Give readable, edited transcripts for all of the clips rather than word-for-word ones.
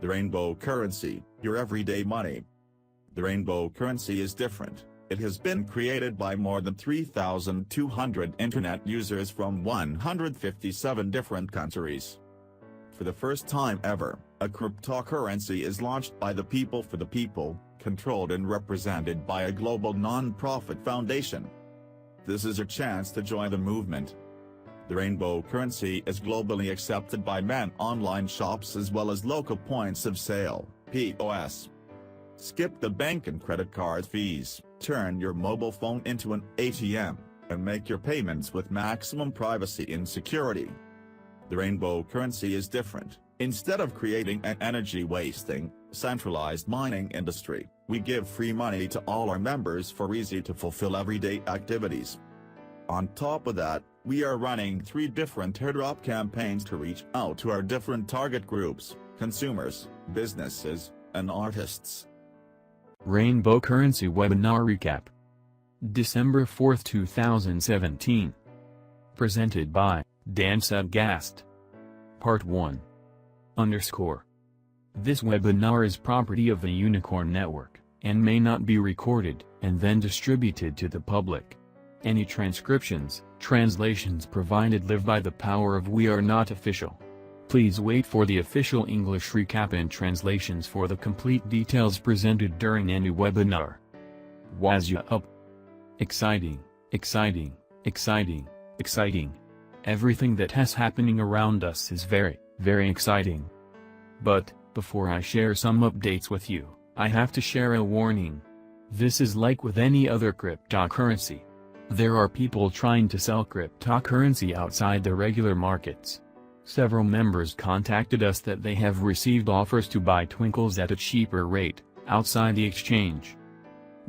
The rainbow currency, your everyday money. The rainbow currency is different. It has been created by more than 3,200 internet users from 157 different countries. For the first time ever, a cryptocurrency is launched by the people for the people, controlled and represented by a global non-profit foundation. This is your chance to join the movement. The rainbow currency is globally accepted by many online shops as well as local points of sale, POS. Skip the bank and credit card fees, turn your mobile phone into an ATM, and make your payments with maximum privacy and security. The rainbow currency is different. Instead of creating an energy-wasting, centralized mining industry, we give free money to all our members for easy-to-fulfill everyday activities. On top of that, we are running 3 different airdrop campaigns to reach out to our different target groups, consumers, businesses, and artists. Rainbow Currency Webinar Recap. December 4, 2017. Presented by Dan Sadgast. Part 1. This webinar is property of the Unicorn Network, and may not be recorded, and then distributed to the public. Any transcriptions, translations provided live by the power of we are not official. Please wait for the official English recap and translations for the complete details presented during any webinar. Wazya up. Exciting, exciting, exciting, exciting. Everything that has happening around us is very, very exciting. But, before I share some updates with you, I have to share a warning. This is like with any other cryptocurrency. There are people trying to sell cryptocurrency outside the regular markets. Several members contacted us that they have received offers to buy Twinkles at a cheaper rate, outside the exchange.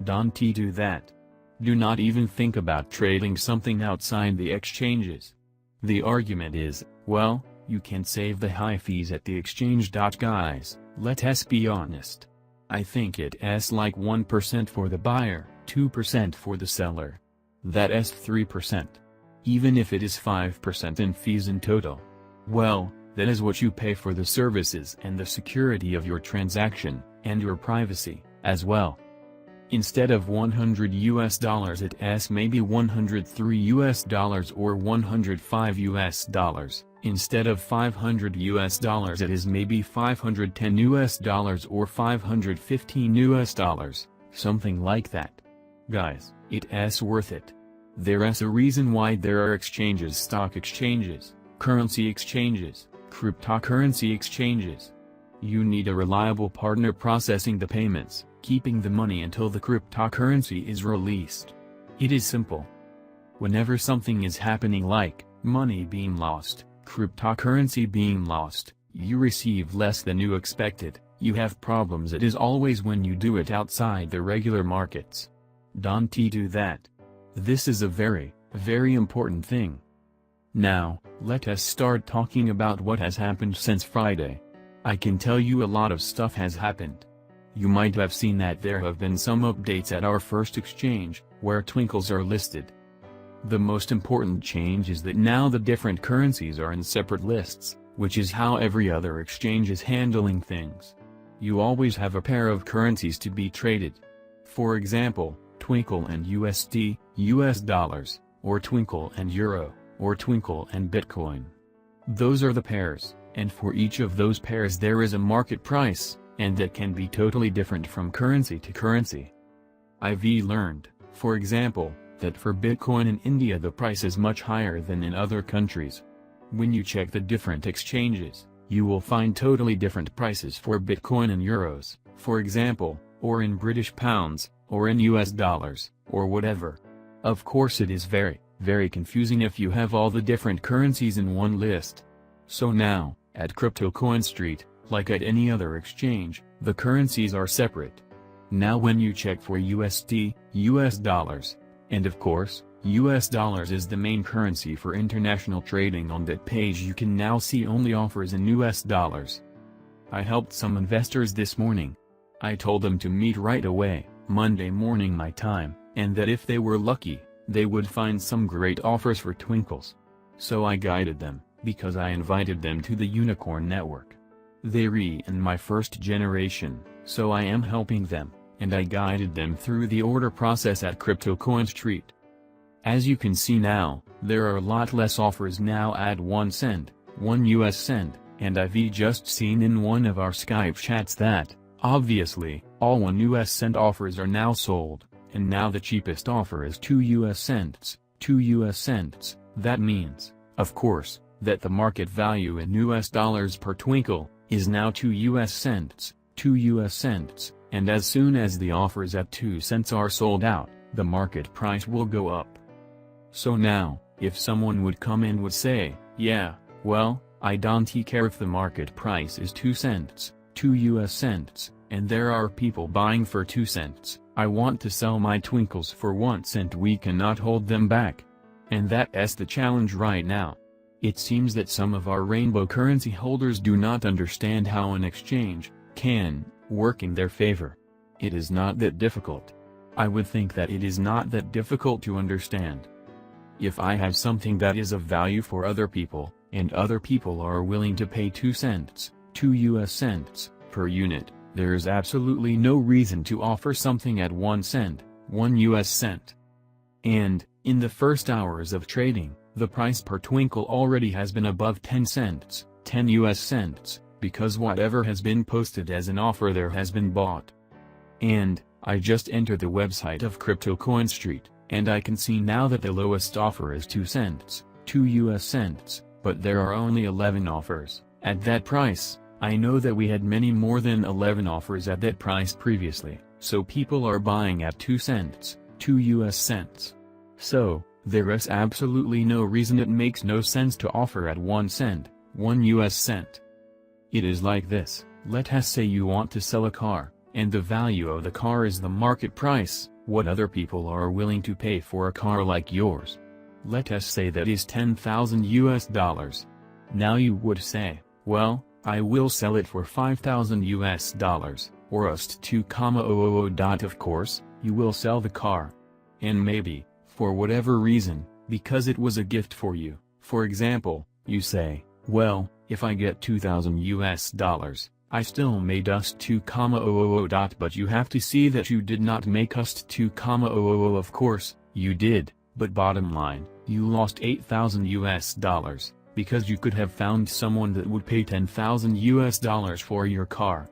Don't do that. Do not even think about trading something outside the exchanges. The argument is, well, you can save the high fees at the exchange. Guys, let us be honest. I think it's like 1% for the buyer, 2% for the seller. That's 3%. Even if it is 5% in fees in total. Well, that is what you pay for the services and the security of your transaction, and your privacy, as well. Instead of $100 it's maybe $103 or $105. Instead of $500 it is maybe $510 or $515, something like that. Guys, it's worth it. There's a reason why there are exchanges, stock exchanges, currency exchanges, cryptocurrency exchanges. You need a reliable partner processing the payments, keeping the money until the cryptocurrency is released. It is simple. Whenever something is happening like money being lost, cryptocurrency being lost, you receive less than you expected, you have problems. It is always when you do it outside the regular markets. Don't do that. This is a very, very important thing. Now, let us start talking about what has happened since Friday. I can tell you a lot of stuff has happened. You might have seen that there have been some updates at our first exchange, where Twinkles are listed. The most important change is that now the different currencies are in separate lists, which is how every other exchange is handling things. You always have a pair of currencies to be traded. For example, Twinkle and USD, US dollars, or Twinkle and Euro, or Twinkle and Bitcoin. Those are the pairs, and for each of those pairs there is a market price, and that can be totally different from currency to currency. I've learned, for example, that for Bitcoin in India the price is much higher than in other countries. When you check the different exchanges, you will find totally different prices for Bitcoin in euros, for example, or in British pounds, or in US dollars, or whatever. Of course it is very, very confusing if you have all the different currencies in one list. So now, at CryptoCoin Street, like at any other exchange, the currencies are separate. Now when you check for USD, US dollars, and of course, US dollars is the main currency for international trading, on that page you can now see only offers in US dollars. I helped some investors this morning. I told them to meet right away, Monday morning my time, and that if they were lucky, they would find some great offers for Twinkles. So I guided them, because I invited them to the Unicorn Network. They're in my first generation, so I am helping them, and I guided them through the order process at CryptoCoinStreet. As you can see now, there are a lot less offers now at 1 cent, 1 US cent, and I've just seen in one of our Skype chats that, obviously, all 1 US cent offers are now sold, and now the cheapest offer is 2 US cents, 2 US cents. That means, of course, that the market value in US dollars per twinkle is now 2 US cents, 2 US cents, and as soon as the offers at 2 cents are sold out, the market price will go up. So now, if someone would come and would say, yeah, well, I don't care if the market price is 2 cents, 2 US cents, and there are people buying for 2 cents, I want to sell my twinkles for 1 cent, we cannot hold them back. And that's the challenge right now. It seems that some of our rainbow currency holders do not understand how an exchange can work in their favor. It is not that difficult. I would think that it is not that difficult to understand. If I have something that is of value for other people, and other people are willing to pay 2 cents, 2 US cents, per unit, there is absolutely no reason to offer something at 1 cent, 1 US cent. And, in the first hours of trading, the price per twinkle already has been above 10 cents, 10 US cents, because whatever has been posted as an offer there has been bought. And, I just entered the website of CryptoCoinStreet, and I can see now that the lowest offer is 2 cents, 2 US cents, but there are only 11 offers at that price. I know that we had many more than 11 offers at that price previously, so people are buying at 2 cents, 2 US cents. So, there is absolutely no reason, it makes no sense to offer at 1 cent, 1 US cent. It is like this: let us say you want to sell a car, and the value of the car is the market price, what other people are willing to pay for a car like yours. Let us say that is $10,000 US. Now you would say, well, I will sell it for $5,000 US, or ust 2,000. Of course, you will sell the car. And maybe, for whatever reason, because it was a gift for you, for example, you say, well, if I get $2,000 US, I still made ust 2,000. But you have to see that you did not make ust 2,000. Of course, you did, but bottom line, you lost $8,000 US, because you could have found someone that would pay $10,000 US for your car.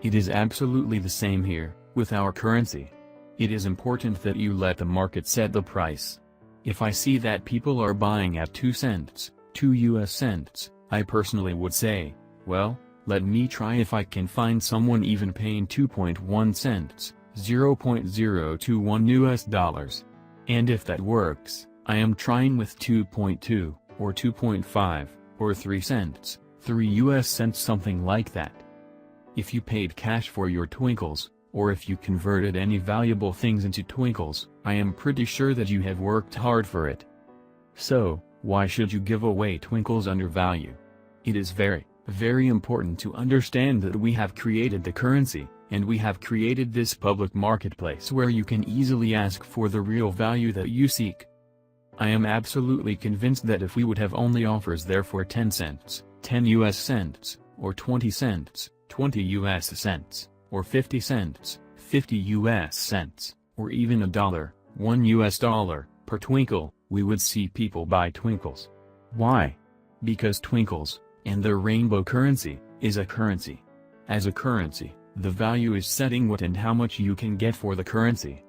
It is absolutely the same here, with our currency. It is important that you let the market set the price. If I see that people are buying at 2 cents, 2 US cents, I personally would say, well, let me try if I can find someone even paying 2.1 cents, $0.021 US. And if that works, I am trying with 2.2, or 2.5, or 3 cents, 3 US cents, something like that. If you paid cash for your twinkles, or if you converted any valuable things into twinkles, I am pretty sure that you have worked hard for it. So, why should you give away twinkles under value? It is very, very important to understand that we have created the currency, and we have created this public marketplace where you can easily ask for the real value that you seek. I am absolutely convinced that if we would have only offers there for 10 cents, 10 US cents, or 20 cents, 20 US cents, or 50 cents, 50 US cents, or even $1, $1 US, per twinkle, we would see people buy twinkles. Why? Because twinkles, and their rainbow currency, is a currency. As a currency, the value is setting what and how much you can get for the currency.